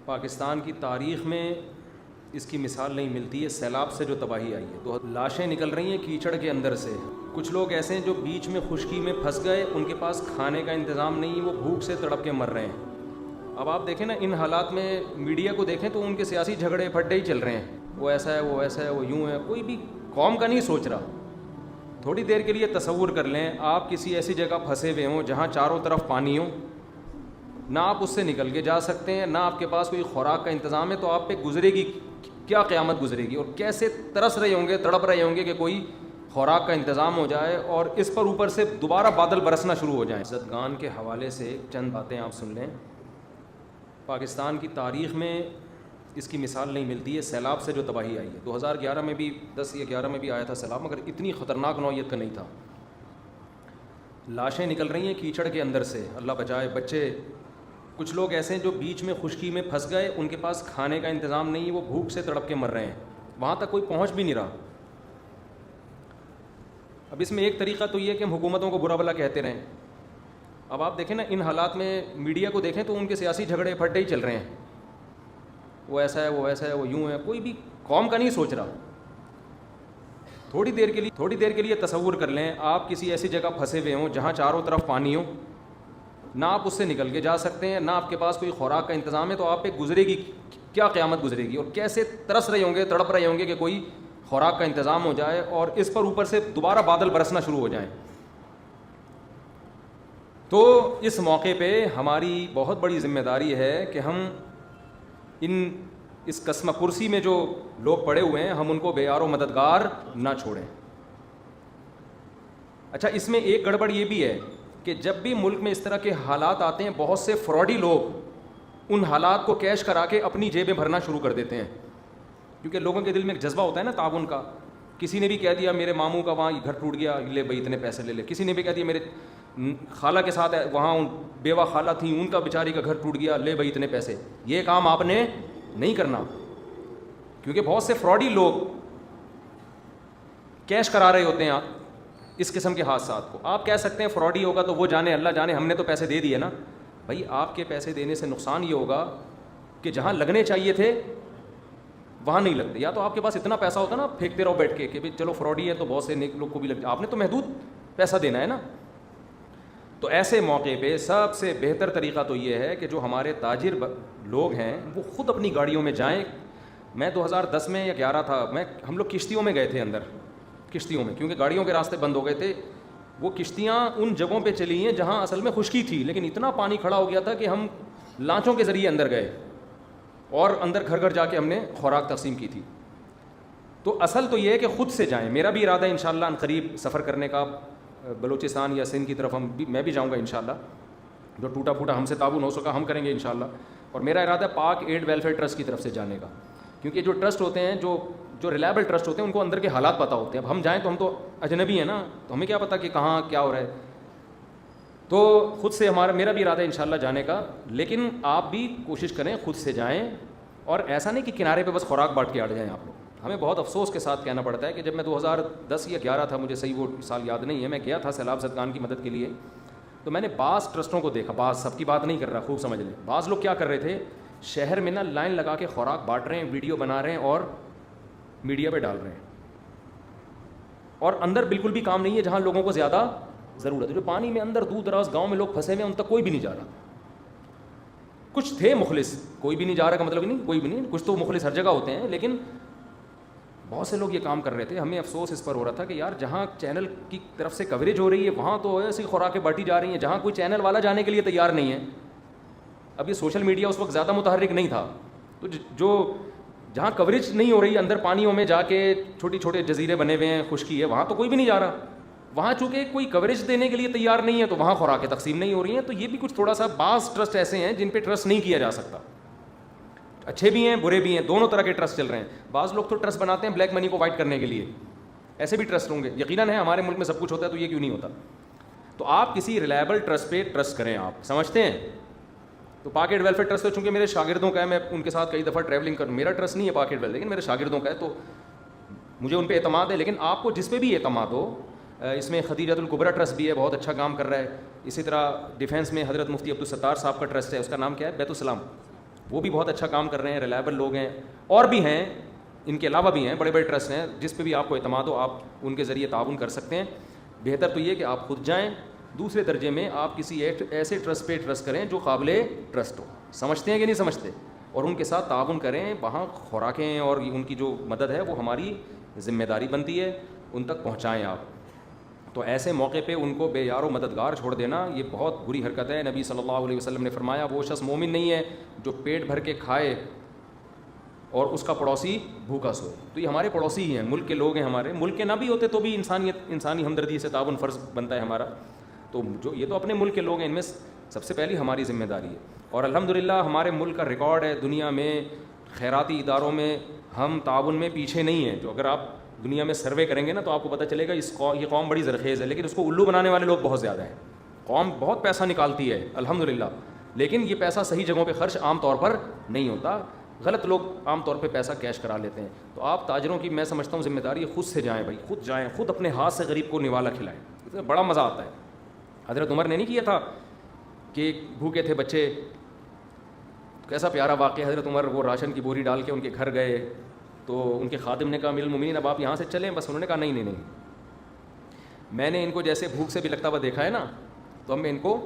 پاکستان کی تاریخ میں اس کی مثال نہیں ملتی ہے سیلاب سے جو تباہی آئی ہے. تو لاشیں نکل رہی ہیں کیچڑ کے اندر سے. کچھ لوگ ایسے ہیں جو بیچ میں خشکی میں پھنس گئے, ان کے پاس کھانے کا انتظام نہیں, وہ بھوک سے تڑپ کے مر رہے ہیں. اب آپ دیکھیں نا ان حالات میں میڈیا کو دیکھیں تو ان کے سیاسی جھگڑے پھڈے ہی چل رہے ہیں, وہ ایسا ہے, وہ ایسا ہے, وہ یوں ہے. کوئی بھی قوم کا نہیں سوچ رہا. تھوڑی دیر کے لیے تصور کر لیں آپ کسی ایسی جگہ پھنسے ہوئے ہوں جہاں چاروں طرف پانی ہو, نہ آپ اس سے نکل کے جا سکتے ہیں, نہ آپ کے پاس کوئی خوراک کا انتظام ہے, تو آپ پہ گزرے گی کیا قیامت گزرے گی, اور کیسے ترس رہے ہوں گے, تڑپ رہے ہوں گے کہ کوئی خوراک کا انتظام ہو جائے اور اس پر اوپر سے دوبارہ بادل برسنا شروع ہو جائیں. زدگان کے حوالے سے چند باتیں آپ سن لیں. پاکستان کی تاریخ میں اس کی مثال نہیں ملتی ہے سیلاب سے جو تباہی آئی ہے. 2011 میں بھی 10 یا 11 میں بھی آیا تھا سیلاب, مگر اتنی خطرناک نوعیت کا نہیں تھا. لاشیں نکل رہی ہیں کیچڑ کے اندر سے, اللہ بچائے. بچے, کچھ لوگ ایسے ہیں جو بیچ میں خشکی میں پھنس گئے, ان کے پاس کھانے کا انتظام نہیں, وہ بھوک سے تڑپ کے مر رہے ہیں, وہاں تک کوئی پہنچ بھی نہیں رہا. اب اس میں ایک طریقہ تو یہ کہ ہم حکومتوں کو برا بھلا کہتے رہیں. اب آپ دیکھیں نا ان حالات میں میڈیا کو دیکھیں تو ان کے سیاسی جھگڑے پھڈے ہی چل رہے ہیں, وہ ایسا ہے, وہ ایسا ہے, وہ یوں ہے. کوئی بھی قوم کا نہیں سوچ رہا. تھوڑی دیر کے لیے تصور کر لیں آپ کسی ایسی جگہ پھنسے ہوئے ہوں جہاں چاروں طرف پانی ہو, نہ آپ اس سے نکل کے جا سکتے ہیں, نہ آپ کے پاس کوئی خوراک کا انتظام ہے, تو آپ پہ گزرے گی کیا قیامت گزرے گی, اور کیسے ترس رہے ہوں گے, تڑپ رہے ہوں گے کہ کوئی خوراک کا انتظام ہو جائے اور اس پر اوپر سے دوبارہ بادل برسنا شروع ہو جائیں. تو اس موقع پہ ہماری بہت بڑی ذمہ داری ہے کہ ہم اس قسمہ کرسی میں جو لوگ پڑے ہوئے ہیں ہم ان کو بے یار و مددگار نہ چھوڑیں. اچھا, اس میں ایک گڑبڑ یہ بھی ہے کہ جب بھی ملک میں اس طرح کے حالات آتے ہیں, بہت سے فراڈی لوگ ان حالات کو کیش کرا کے اپنی جیبیں بھرنا شروع کر دیتے ہیں, کیونکہ لوگوں کے دل میں ایک جذبہ ہوتا ہے نا تعاون کا. کسی نے بھی کہہ دیا میرے ماموں کا وہاں گھر ٹوٹ گیا, لے بھائی اتنے پیسے لے لے. کسی نے بھی کہہ دیا میرے خالہ کے ساتھ وہاں بیوہ خالہ تھیں, ان کا بیچاری کا گھر ٹوٹ گیا, لے بھائی اتنے پیسے. یہ کام آپ نے نہیں کرنا, کیونکہ بہت سے فراڈی لوگ کیش کرا رہے ہوتے ہیں اس قسم کے حادثات کو. آپ کہہ سکتے ہیں فراڈی ہوگا تو وہ جانے, اللہ جانے, ہم نے تو پیسے دے دیے نا. بھائی آپ کے پیسے دینے سے نقصان یہ ہوگا کہ جہاں لگنے چاہیے تھے وہاں نہیں لگتے. یا تو آپ کے پاس اتنا پیسہ ہوتا نا, پھینکتے رہو بیٹھ کے کہ بھائی چلو فراڈی ہے تو بہت سے نیک لوگ کو بھی لگ جائے, آپ نے تو محدود پیسہ دینا ہے نا. تو ایسے موقع پہ سب سے بہتر طریقہ تو یہ ہے کہ جو ہمارے تاجر لوگ ہیں وہ خود اپنی گاڑیوں میں جائیں. میں 2010 میں یا 11 تھا, ہم لوگ کشتیوں میں گئے تھے اندر, کشتیوں میں, کیونکہ گاڑیوں کے راستے بند ہو گئے تھے. وہ کشتیاں ان جگہوں پہ چلی ہیں جہاں اصل میں خشکی تھی, لیکن اتنا پانی کھڑا ہو گیا تھا کہ ہم لانچوں کے ذریعے اندر گئے اور اندر گھر گھر جا کے ہم نے خوراک تقسیم کی تھی. تو اصل تو یہ ہے کہ خود سے جائیں. میرا بھی ارادہ ہے انشاءاللہ ان قریب سفر کرنے کا, بلوچستان یا سندھ کی طرف میں بھی جاؤں گا انشاءاللہ. جو ٹوٹا پھوٹا ہم سے تعاون ہو سکا ہم کریں گے انشاءاللہ. اور میرا ارادہ ہے پاک ایڈ ویلفیئر ٹرسٹ کی طرف سے جانے کا, کیونکہ جو ٹرسٹ ہوتے ہیں جو ریلائبل ٹرسٹ ہوتے ہیں ان کو اندر کے حالات پتہ ہوتے ہیں. اب ہم جائیں تو ہم تو اجنبی ہیں نا, تو ہمیں کیا پتہ کہ کہاں کیا ہو رہا ہے. تو خود سے میرا بھی ارادہ ہے انشاءاللہ جانے کا, لیکن آپ بھی کوشش کریں خود سے جائیں. اور ایسا نہیں کہ کنارے پہ بس خوراک بانٹ کے ہٹ جائیں آپ لوگ. ہمیں بہت افسوس کے ساتھ کہنا پڑتا ہے کہ جب میں 2010 یا 11 تھا, مجھے صحیح وہ سال یاد نہیں ہے, میں گیا تھا سیلاب زدگان کی مدد کے لیے, تو میں نے بعض ٹرسٹوں کو دیکھا, بعض, سب کی بات نہیں کر رہا, خوب سمجھ لیں. بعض لوگ کیا کر رہے تھے, شہر میں نا لائن لگا کے خوراک بانٹ رہے ہیں, ویڈیو بنا رہے ہیں اور میڈیا پہ ڈال رہے ہیں, اور اندر بالکل بھی کام نہیں ہے جہاں لوگوں کو زیادہ ضرورت ہے. جو پانی میں اندر دور دراز گاؤں میں لوگ پھنسے ہوئے ہیں ان تک کوئی بھی نہیں جا رہا. کچھ تھے مخلص, کوئی بھی نہیں جا رہا کا مطلب نہیں کوئی بھی نہیں, کچھ تو مخلص ہر جگہ ہوتے ہیں, لیکن بہت سے لوگ یہ کام کر رہے تھے. ہمیں افسوس اس پر ہو رہا تھا کہ یار جہاں چینل کی طرف سے کوریج ہو رہی ہے وہاں تو ایسی خوراکیں بانٹی جا رہی ہیں جہاں کوئی چینل والا جانے کے لیے تیار نہیں ہے. اب یہ سوشل میڈیا اس وقت زیادہ متحرک نہیں تھا, تو جو جہاں کوریج نہیں ہو رہی ہے اندر پانیوں میں جا کے چھوٹی چھوٹے جزیرے بنے ہوئے ہیں, خشکی ہے, وہاں تو کوئی بھی نہیں جا رہا. وہاں چونکہ کوئی کوریج دینے کے لیے تیار نہیں ہے تو وہاں خوراکیں تقسیم نہیں ہو رہی ہیں. تو یہ بھی کچھ تھوڑا سا, بعض ٹرسٹ ایسے ہیں جن پہ ٹرسٹ نہیں کیا جا سکتا. اچھے بھی ہیں برے بھی ہیں, دونوں طرح کے ٹرسٹ چل رہے ہیں. بعض لوگ تو ٹرسٹ بناتے ہیں بلیک منی کو وائٹ کرنے کے لیے, ایسے بھی ٹرسٹ ہوں گے, یقیناً ہے, ہمارے ملک میں سب کچھ ہوتا ہے تو یہ کیوں نہیں ہوتا. تو آپ کسی ریلائبل ٹرسٹ پہ ٹرسٹ کریں, آپ سمجھتے ہیں. تو پاک ایڈ ویلفیئر ٹرسٹ چونکہ میرے شاگردوں کا ہے, میں ان کے ساتھ کئی دفعہ ٹریولنگ کروں, میرا ٹرسٹ نہیں ہے پاک ایڈ ویلفیئر, لیکن میرے شاگردوں کا ہے, تو مجھے ان پہ اعتماد ہے. لیکن آپ کو جس پہ بھی اعتماد ہو, اس میں خدیجۃ الکبریٰ ٹرسٹ بھی ہے, بہت اچھا کام کر رہا ہے. اسی طرح ڈیفینس میں حضرت مفتی عبدالستار صاحب کا ٹرسٹ ہے, اس کا نام کیا ہے, بیت السلام, وہ بھی بہت اچھا کام کر رہے ہیں, ریلائبل لوگ ہیں. اور بھی ہیں, ان کے علاوہ بھی ہیں بڑے بڑے ٹرسٹ ہیں جس پہ بھی آپ کو اعتماد ہو, آپ ان کے ذریعے تعاون کر سکتے ہیں. بہتر تو یہ کہ آپ خود جائیں. دوسرے درجے میں آپ کسی ایسے ٹرسٹ پہ ٹرسٹ کریں جو قابل ٹرسٹ ہو. سمجھتے ہیں کہ نہیں سمجھتے؟ اور ان کے ساتھ تعاون کریں. وہاں خوراکیں اور ان کی جو مدد ہے وہ ہماری ذمہ داری بنتی ہے, ان تک پہنچائیں آپ. تو ایسے موقع پہ ان کو بے یار و مددگار چھوڑ دینا یہ بہت بری حرکت ہے. نبی صلی اللہ علیہ وسلم نے فرمایا وہ شخص مومن نہیں ہے جو پیٹ بھر کے کھائے اور اس کا پڑوسی بھوکا سوئے. تو یہ ہمارے پڑوسی ہی ہیں, ملک کے لوگ ہیں ہمارے. ملک کے نہ بھی ہوتے تو بھی انسانی ہمدردی سے تعاون فرض بنتا ہے ہمارا. تو جو یہ تو اپنے ملک کے لوگ ہیں, ان میں سب سے پہلی ہماری ذمہ داری ہے. اور الحمدللہ ہمارے ملک کا ریکارڈ ہے دنیا میں خیراتی اداروں میں, ہم تعاون میں پیچھے نہیں ہیں. جو اگر آپ دنیا میں سروے کریں گے نا تو آپ کو پتہ چلے گا یہ قوم بڑی زرخیز ہے, لیکن اس کو الو بنانے والے لوگ بہت زیادہ ہیں. قوم بہت پیسہ نکالتی ہے الحمدللہ, لیکن یہ پیسہ صحیح جگہوں پہ خرچ عام طور پر نہیں ہوتا. غلط لوگ عام طور پہ پیسہ کیش کرا لیتے ہیں. تو آپ تاجروں کی میں سمجھتا ہوں ذمہ داری خود سے جائیں بھائی, خود جائیں, خود اپنے ہاتھ سے غریب کو نوالا کھلائیں. اس میں بڑا مزہ آتا ہے. حضرت عمر نے نہیں کیا تھا کہ بھوکے تھے بچے, کیسا پیارا واقعہ. حضرت عمر وہ راشن کی بوری ڈال کے ان کے گھر گئے تو ان کے خادم نے کہا امیر المومنین اب آپ یہاں سے چلیں بس. انہوں نے کہا نہیں, میں نے ان کو جیسے بھوک سے بھی لگتا ہوا دیکھا ہے نا, تو اب میں ان کو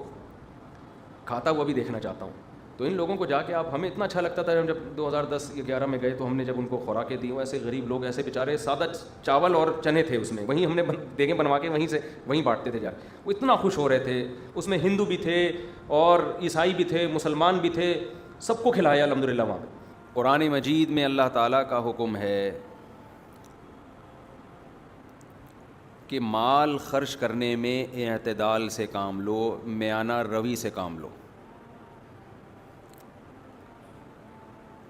کھاتا ہوا بھی دیکھنا چاہتا ہوں. تو ان لوگوں کو جا کے ہمیں اتنا اچھا لگتا تھا. ہم جب 2010-11 میں گئے تو ہم نے جب ان کو خوراکیں دی, وہ ایسے غریب لوگ, ایسے بیچارے, سادہ چاول اور چنے تھے اس میں, وہیں ہم نے دیگیں بنوا کے وہیں بانٹتے تھے جا کے. وہ اتنا خوش ہو رہے تھے. اس میں ہندو بھی تھے اور عیسائی بھی تھے, مسلمان بھی تھے, سب کو کھلایا الحمدللہ وہاں. قرآن مجید میں اللہ تعالیٰ کا حکم ہے کہ مال خرچ کرنے میں اعتدال سے کام لو, میانہ روی سے کام لو.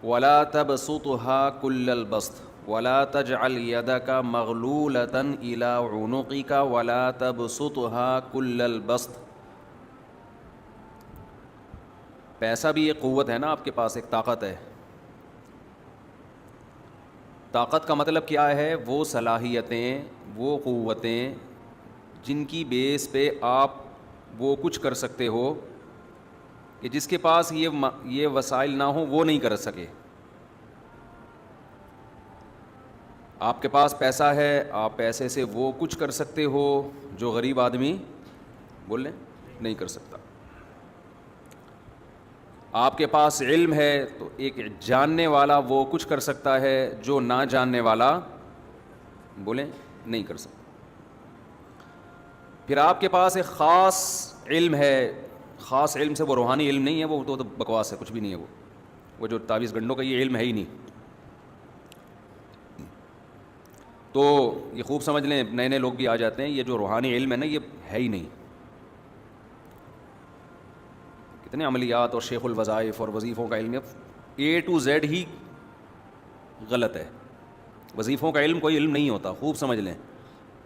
وَلَا تَبْسُطْهَا كُلَّ الْبَسْطِ وَلَا تَجْعَلْ يَدَكَ مَغْلُولَةً إِلَىٰ عُنُقِكَ وَلَا تَبْسُطْهَا كُلَّ الْبَسْطِ. پیسہ بھی ایک قوت ہے نا, آپ کے پاس ایک طاقت ہے. طاقت کا مطلب کیا ہے؟ وہ صلاحیتیں, وہ قوتیں جن کی بیس پہ آپ وہ کچھ کر سکتے ہو کہ جس کے پاس یہ وسائل نہ ہوں وہ نہیں کر سکے. آپ کے پاس پیسہ ہے, آپ پیسے سے وہ کچھ کر سکتے ہو جو غریب آدمی بول لیں نہیں کر سکتا. آپ کے پاس علم ہے تو ایک جاننے والا وہ کچھ کر سکتا ہے جو نہ جاننے والا بولیں نہیں کر سکتا. پھر آپ کے پاس ایک خاص علم ہے, خاص علم سے وہ روحانی علم نہیں ہے, وہ تو بکواس ہے, کچھ بھی نہیں ہے. وہ جو تعویذ گنڈوں کا یہ علم ہے ہی نہیں. تو یہ خوب سمجھ لیں, نئے نئے لوگ بھی آ جاتے ہیں, یہ جو روحانی علم ہے نا یہ ہے ہی نہیں. کتنے عملیات اور شیخ الوظائف اور وظیفوں کا علم A to Z ہی غلط ہے. وظیفوں کا علم کوئی علم نہیں ہوتا, خوب سمجھ لیں.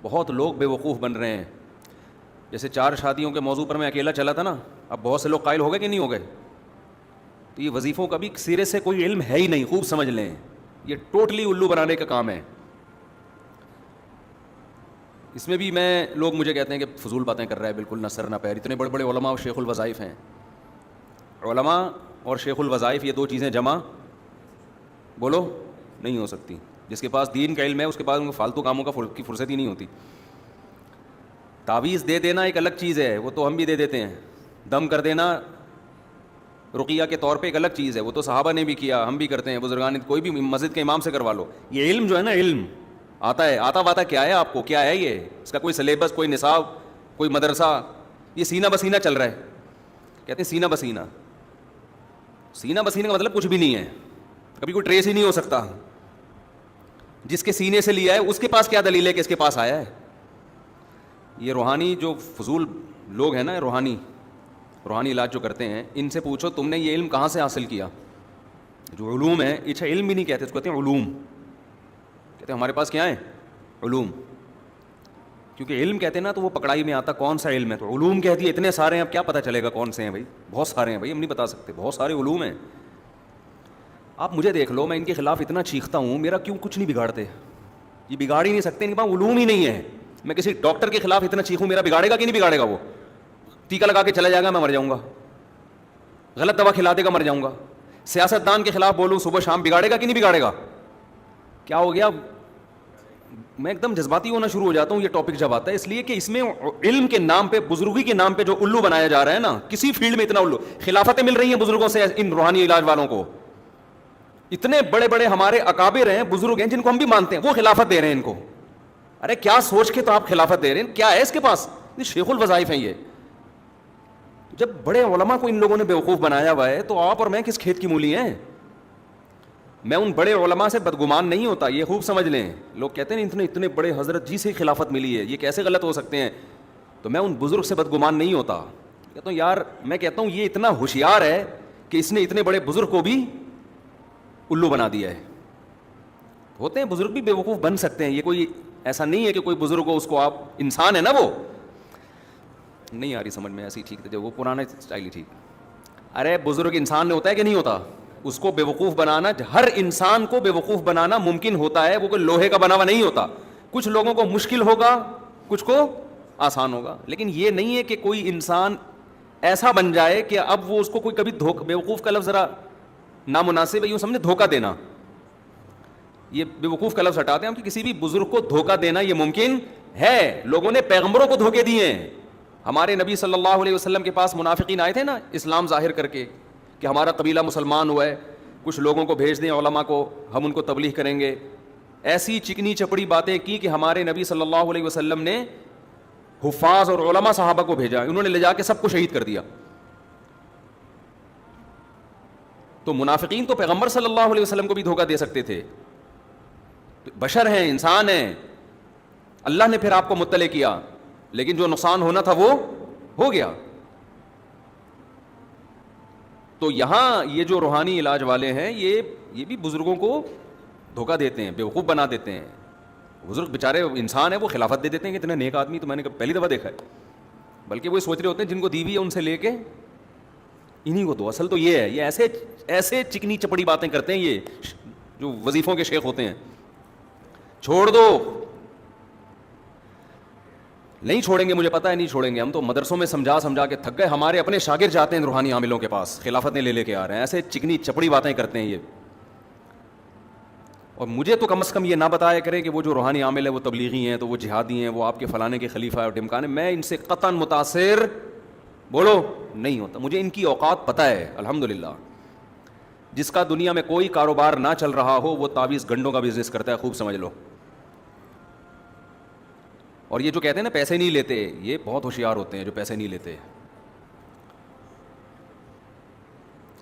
بہت لوگ بے وقوف بن رہے ہیں. جیسے 4 شادیوں کے موضوع پر میں اکیلا چلا تھا نا, اب بہت سے لوگ قائل ہو گئے کہ نہیں ہو گئے. تو یہ وظیفوں کا بھی سرے سے کوئی علم ہے ہی نہیں, خوب سمجھ لیں. یہ ٹوٹلی الو بنانے کا کام ہے. اس میں بھی لوگ مجھے کہتے ہیں کہ فضول باتیں کر رہا ہے, بالکل نہ سر نہ پیر. اتنے بڑے بڑے علماء اور شیخ الوظائف ہیں. علماء اور شیخ الوظائف یہ 2 چیزیں جمع بولو نہیں ہو سکتی. جس کے پاس دین کا علم ہے اس کے پاس ان کو فالتو کاموں کی فرصت ہی نہیں ہوتی. تعویذ دے دینا ایک الگ چیز ہے, وہ تو ہم بھی دے دیتے ہیں. دم کر دینا رقیہ کے طور پہ ایک الگ چیز ہے, وہ تو صحابہ نے بھی کیا, ہم بھی کرتے ہیں, بزرگان, کوئی بھی مسجد کے امام سے کروا لو. یہ علم جو ہے نا, علم آتا ہے, آتا واتا کیا ہے آپ کو, کیا ہے یہ, اس کا کوئی سلیبس, کوئی نصاب, کوئی مدرسہ, یہ سینہ بسینہ چل رہا ہے. کہتے ہیں سینہ بسینہ. سینہ بسینہ کا مطلب کچھ بھی نہیں ہے, کبھی کوئی ٹریس ہی نہیں ہو سکتا. جس کے سینے سے لیا ہے اس کے پاس کیا دلیل ہے کہ اس کے پاس آیا ہے. یہ روحانی جو فضول لوگ ہیں نا, روحانی علاج جو کرتے ہیں, ان سے پوچھو تم نے یہ علم کہاں سے حاصل کیا. جو علوم ہے, اچھا علم بھی نہیں کہتے, اس کو کہتے ہیں علوم. کہتے ہیں ہمارے پاس کیا ہے علوم, کیونکہ علم کہتے ہیں نا تو وہ پکڑائی میں آتا کون سا علم ہے. تو علوم کہتی ہے اتنے سارے ہیں, اب کیا پتہ چلے گا کون سے ہیں بھائی. بہت سارے ہیں بھائی, ہم نہیں بتا سکتے, بہت سارے علوم ہیں. آپ مجھے دیکھ لو, میں ان کے خلاف اتنا چیختا ہوں, میرا کیوں کچھ نہیں بگاڑتے. یہ بگاڑ ہی نہیں سکتے, ان کے پاس علوم ہی نہیں ہے. میں کسی ڈاکٹر کے خلاف اتنا چیخوں, میرا بگاڑے گا کہ نہیں بگاڑے گا. وہ ٹیکا لگا کے چلا جائے گا, میں مر جاؤں گا. غلط دوا کھلا دے گا, مر جاؤں گا. سیاستدان کے خلاف بولوں صبح شام، بگاڑے گا کہ نہیں بگاڑے گا؟ کیا ہو گیا، میں ایک دم جذباتی ہونا شروع ہو جاتا ہوں یہ ٹاپک جب آتا ہے، اس لیے کہ اس میں علم کے نام پہ، بزرگی کے نام پہ جو الو بنایا جا رہا ہے نا، کسی فیلڈ میں اتنا الو، خلافتیں مل رہی ہیں بزرگوں سے، ان روحانی علاج والوں کو، اتنے بڑے بڑے ہمارے اکابر ہیں، بزرگ ہیں جن کو ہم بھی مانتے ہیں، وہ خلافت دے رہے ہیں ان کو. ارے کیا سوچ کے تو آپ خلافت دے رہے ہیں؟ کیا ہے اس کے پاس؟ یہ شیخ الوظائف ہیں یہ. جب بڑے علماء کو ان لوگوں نے بیوقوف بنایا ہوا ہے تو آپ اور میں کس کھیت کی مولی ہیں؟ میں ان بڑے علماء سے بدگمان نہیں ہوتا، یہ خوب سمجھ لیں. لوگ کہتے ہیں اتنے بڑے حضرت جی سے خلافت ملی ہے، یہ کیسے غلط ہو سکتے ہیں؟ تو میں ان بزرگ سے بدگمان نہیں ہوتا. کہتا ہوں یار، میں کہتا ہوں یہ اتنا ہوشیار ہے کہ اس نے اتنے بڑے بزرگ کو بھی الو بنا دیا ہے. ہوتے ہیں بزرگ بھی بیوقوف بن سکتے ہیں، یہ کوئی ایسا نہیں ہے کہ کوئی بزرگ ہو اس کو آپ، انسان ہے نا، وہ نہیں آ رہی سمجھ میں، ایسی ٹھیک تھے وہ پرانا اسٹائل ہی ٹھیک. ارے بزرگ انسان ہوتا ہے کہ نہیں ہوتا؟ اس کو بیوقوف بنانا، ہر انسان کو بیوقوف بنانا ممکن ہوتا ہے، وہ کوئی لوہے کا بنا ہوا نہیں ہوتا. کچھ لوگوں کو مشکل ہوگا، کچھ کو آسان ہوگا، لیکن یہ نہیں ہے کہ کوئی انسان ایسا بن جائے کہ اب وہ اس کو کوئی کبھی بیوقوف کا لفظ ذرا نامناسب ہے، یوں سمجھے دھوکہ دینا، یہ بیوقوف کا لفظ ہٹاتے ہیں ہم کہ کسی بھی بزرگ کو دھوکہ دینا یہ ممکن ہے. لوگوں نے پیغمبروں کو دھوکے دیے ہیں. ہمارے نبی صلی اللہ علیہ وسلم کے پاس منافقین آئے تھے نا، اسلام ظاہر کر کے کہ ہمارا قبیلہ مسلمان ہوا ہے، کچھ لوگوں کو بھیج دیں علماء کو، ہم ان کو تبلیغ کریں گے. ایسی چکنی چپڑی باتیں کی کہ ہمارے نبی صلی اللہ علیہ وسلم نے حفاظ اور علماء صحابہ کو بھیجا، انہوں نے لے جا کے سب کو شہید کر دیا. تو منافقین تو پیغمبر صلی اللہ علیہ وسلم کو بھی دھوکہ دے سکتے تھے، بشر ہیں، انسان ہیں. اللہ نے پھر آپ کو مطلع کیا، لیکن جو نقصان ہونا تھا وہ ہو گیا. تو یہاں یہ جو روحانی علاج والے ہیں یہ بھی بزرگوں کو دھوکہ دیتے ہیں، بیوقوف بنا دیتے ہیں. بزرگ بیچارے انسان ہے، وہ خلافت دے دیتے ہیں کہ اتنا نیک آدمی تو میں نے پہلی دفعہ دیکھا ہے. بلکہ وہ سوچ رہے ہوتے ہیں جن کو دی ہوئی ہے ان سے لے کے انہیں کو دو. اصل تو یہ ہے، یہ ایسے چکنی چپڑی باتیں کرتے ہیں یہ جو وظیفوں کے شیخ ہوتے ہیں. چھوڑ دو، نہیں چھوڑیں گے، مجھے پتا ہے نہیں چھوڑیں گے. ہم تو مدرسوں میں سمجھا کے تھک گئے، ہمارے اپنے شاگرد جاتے ہیں روحانی عاملوں کے پاس، خلافتیں لے کے آ رہے ہیں، ایسے چکنی چپڑی باتیں کرتے ہیں یہ. اور مجھے تو کم از کم یہ نہ بتایا کریں کہ وہ جو روحانی عامل ہے وہ تبلیغی ہیں، تو وہ جہادی ہیں، وہ آپ کے فلانے کے خلیفہ اور ڈمکانے. میں ان سے قطعاً متاثر بولو نہیں ہوتا. مجھے ان کی اوقات پتہ ہے الحمدللہ. جس کا دنیا میں کوئی کاروبار نہ چل رہا ہو وہ تعویذ گنڈوں کا بزنس کرتا ہے، خوب سمجھ لو. اور یہ جو کہتے ہیں نا پیسے نہیں لیتے، یہ بہت ہوشیار ہوتے ہیں جو پیسے نہیں لیتے.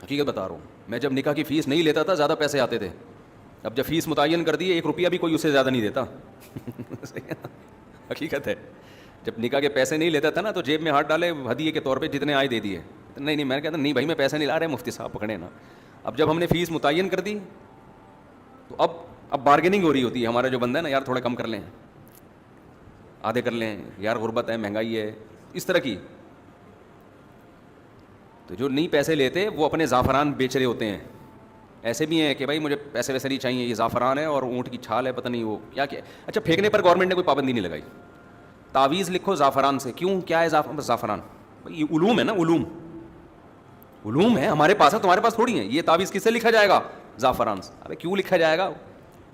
حقیقت بتا رہا ہوں، میں جب نکاح کی فیس نہیں لیتا تھا زیادہ پیسے آتے تھے. اب جب فیس متعین کر دی 1 روپیہ بھی کوئی اس سے زیادہ نہیں دیتا. حقیقت ہے، جب نکاح کے پیسے نہیں لیتا تھا نا تو جیب میں ہاتھ ڈالے ہدیے کے طور پہ جتنے آئے دے دیے. نہیں میں کہتا نہیں بھائی میں پیسے نہیں لا رہے، مفتی صاحب پکڑے نا. اب جب ہم نے فیس متعین کر دی تو اب بارگیننگ ہو رہی ہوتی ہے. ہمارا جو بندہ ہے نا، یار تھوڑا کم کر لیں، آدھے کر لیں، یار غربت ہے، مہنگائی ہے، اس طرح کی. تو جو نہیں پیسے لیتے وہ اپنے زعفران بیچ رہے ہوتے ہیں. ایسے بھی ہیں کہ بھائی مجھے پیسے ویسے نہیں چاہیے، یہ زعفران ہے اور اونٹ کی چھال ہے، پتہ نہیں وہ کیا. اچھا پھینکنے پر گورنمنٹ نے کوئی پابندی نہیں لگائی. تعویذ لکھو زعفران سے، کیوں، کیا ہے زعفران؟ یہ علوم ہے نا، علوم ہے، ہمارے پاس ہے، تمہارے پاس تھوڑی ہے. یہ تعویذ کس سے لکھا جائے گا؟ زعفران سے. ابے کیوں لکھا جائے گا؟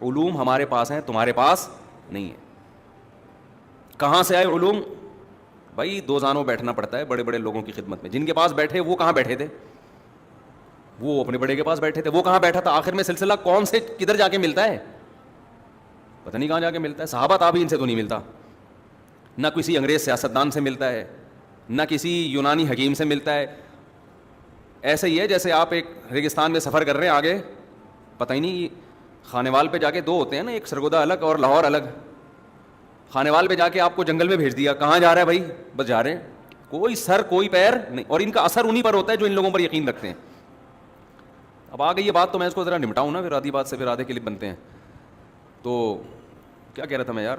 علوم ہمارے پاس ہیں، تمہارے پاس نہیں ہے. کہاں سے آئے علوم؟ بھائی 2 زانوں بیٹھنا پڑتا ہے بڑے بڑے لوگوں کی خدمت میں. جن کے پاس بیٹھے وہ کہاں بیٹھے تھے؟ وہ اپنے بڑے کے پاس بیٹھے تھے. وہ کہاں بیٹھا تھا؟ آخر میں سلسلہ کون سے کدھر جا کے ملتا ہے؟ پتہ نہیں کہاں جا کے ملتا ہے. صحابہ تابعین سے تو نہیں ملتا، نہ کسی انگریز سیاستدان سے ملتا ہے، نہ کسی یونانی حکیم سے ملتا ہے. ایسے ہی ہے جیسے آپ ایک ریگستان میں سفر کر رہے ہیں، آگے پتہ ہی نہیں، خانیوال پہ جا کے 2 ہوتے ہیں نا، ایک سرگودا الگ اور لاہور الگ. خانیوال پہ جا کے آپ کو جنگل میں بھیج دیا، کہاں جا رہا ہے بھائی؟ بس جا رہے ہیں، کوئی سر کوئی پیر نہیں. اور ان کا اثر انہی پر ہوتا ہے جو ان لوگوں پر یقین رکھتے ہیں. اب آ گئی یہ بات تو میں اس کو ذرا نمٹاؤں نا، پھر آدھی بات سے پھر آدھے کلپ بنتے ہیں. تو کیا کہہ رہا تھا میں یار؟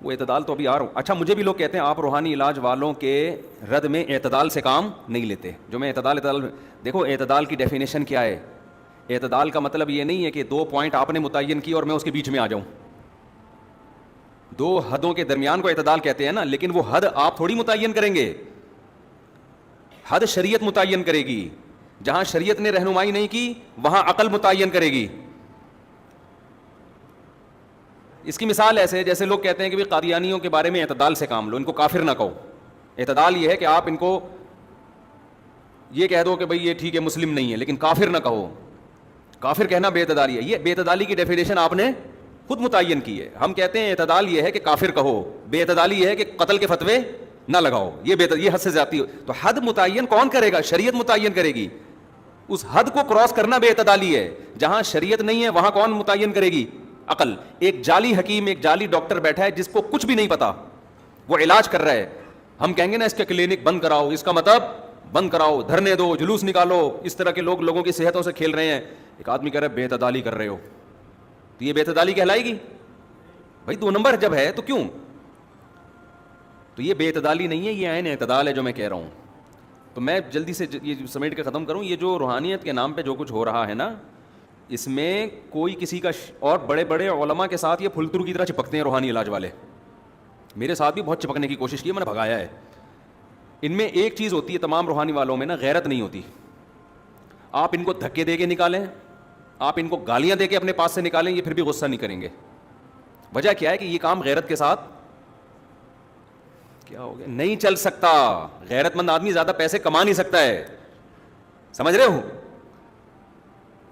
وہ اعتدال تو ابھی آ رہا ہوں. اچھا مجھے بھی لوگ کہتے ہیں آپ روحانی علاج والوں کے رد میں اعتدال سے کام نہیں لیتے. جو میں اعتدال دیکھو اعتدال کی ڈیفینیشن کیا ہے. اعتدال کا مطلب یہ نہیں ہے کہ 2 پوائنٹ آپ نے متعین کی اور میں اس کے بیچ میں آ جاؤں. 2 حدوں کے درمیان کو اعتدال کہتے ہیں نا، لیکن وہ حد آپ تھوڑی متعین کریں گے، حد شریعت متعین کرے گی. جہاں شریعت نے رہنمائی نہیں کی وہاں عقل متعین کرے گی. اس کی مثال ایسے ہے جیسے لوگ کہتے ہیں کہ قادیانیوں کے بارے میں اعتدال سے کام لو, ان کو کافر نہ کہو. اعتدال یہ ہے کہ آپ ان کو یہ کہہ دو کہ بھئی یہ ٹھیک ہے مسلم نہیں ہے, لیکن کافر نہ کہو. کافر کہنا بے اعتدالی ہے. یہ بے اعتدالی کی ڈیفینیشن آپ نے خود متعین کی ہے. ہم کہتے ہیں اعتدال یہ ہے کہ کافر کہو, بے اعتدالی یہ ہے کہ قتل کے فتوے نہ لگاؤ. یہ حد سے زیادتی ہو. تو حد متعین کون کرے گا؟ شریعت متعین کرے گی. اس حد کو کراس کرنا بے اعتدالی ہے. جہاں شریعت نہیں ہے وہاں کون متعین کرے گی؟ عقل. ایک جعلی حکیم, ایک جعلی ڈاکٹر بیٹھا ہے جس کو کچھ بھی نہیں پتا, وہ علاج کر رہا ہے. ہم کہیں گے نا اس کا کلینک بند کراؤ, اس کا مطلب بند کراؤ, دھرنے دو, جلوس نکالو, اس طرح کے لوگ لوگوں کی صحتوں سے کھیل رہے ہیں. ایک آدمی کہہ رہا ہے بے اعتدالی کر رہے ہو, تو یہ بے اعتدالی کہلائے گی؟ بھائی 2 نمبر جب ہے تو کیوں؟ تو یہ بے اعتدالی نہیں ہے, یہ عین اعتدال ہے جو میں کہہ رہا ہوں. تو میں جلدی سے یہ سمیٹ کے ختم کروں. یہ جو روحانیت کے نام پہ جو کچھ ہو رہا ہے نا, اس میں کوئی کسی کا اور بڑے بڑے علماء کے ساتھ یہ پھلترو کی طرح چپکتے ہیں روحانی علاج والے. میرے ساتھ بھی بہت چپکنے کی کوشش کی, میں نے بھگایا ہے. ان میں ایک چیز ہوتی ہے تمام روحانی والوں میں نا, غیرت نہیں ہوتی. آپ ان کو دھکے دے کے نکالیں, آپ ان کو گالیاں دے کے اپنے پاس سے نکالیں, یہ پھر بھی غصہ نہیں کریں گے. وجہ کیا ہے کہ یہ کام غیرت کے ساتھ کیا ہو گیا, نہیں چل سکتا. غیرت مند آدمی زیادہ پیسے کما نہیں سکتا ہے, سمجھ رہے ہو؟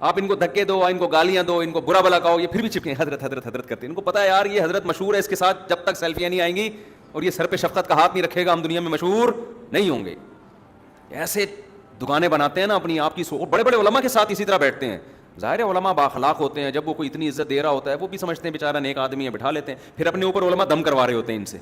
آپ ان کو دھکے دو, ان کو گالیاں دو, ان کو برا بلا کہو, یہ پھر بھی چپکیں حضرت حضرت حضرت کرتے ہیں. ان کو پتا ہے یار یہ حضرت مشہور ہے, اس کے ساتھ جب تک سیلفیاں نہیں آئیں گی اور یہ سر پہ شفقت کا ہاتھ نہیں رکھے گا ہم دنیا میں مشہور نہیں ہوں گے. ایسے دکانیں بناتے ہیں نا اپنی آپ کی. بڑے بڑے علماء کے ساتھ اسی طرح بیٹھتے ہیں. ظاہر ہے علماء بااخلاق ہوتے ہیں, جب وہ کوئی اتنی عزت دے رہا ہوتا ہے وہ بھی سمجھتے ہیں بیچارہ نیک آدمی ہے, بٹھا لیتے ہیں. پھر اپنے اوپر علماء دم کروا رہے ہوتے ہیں ان سے.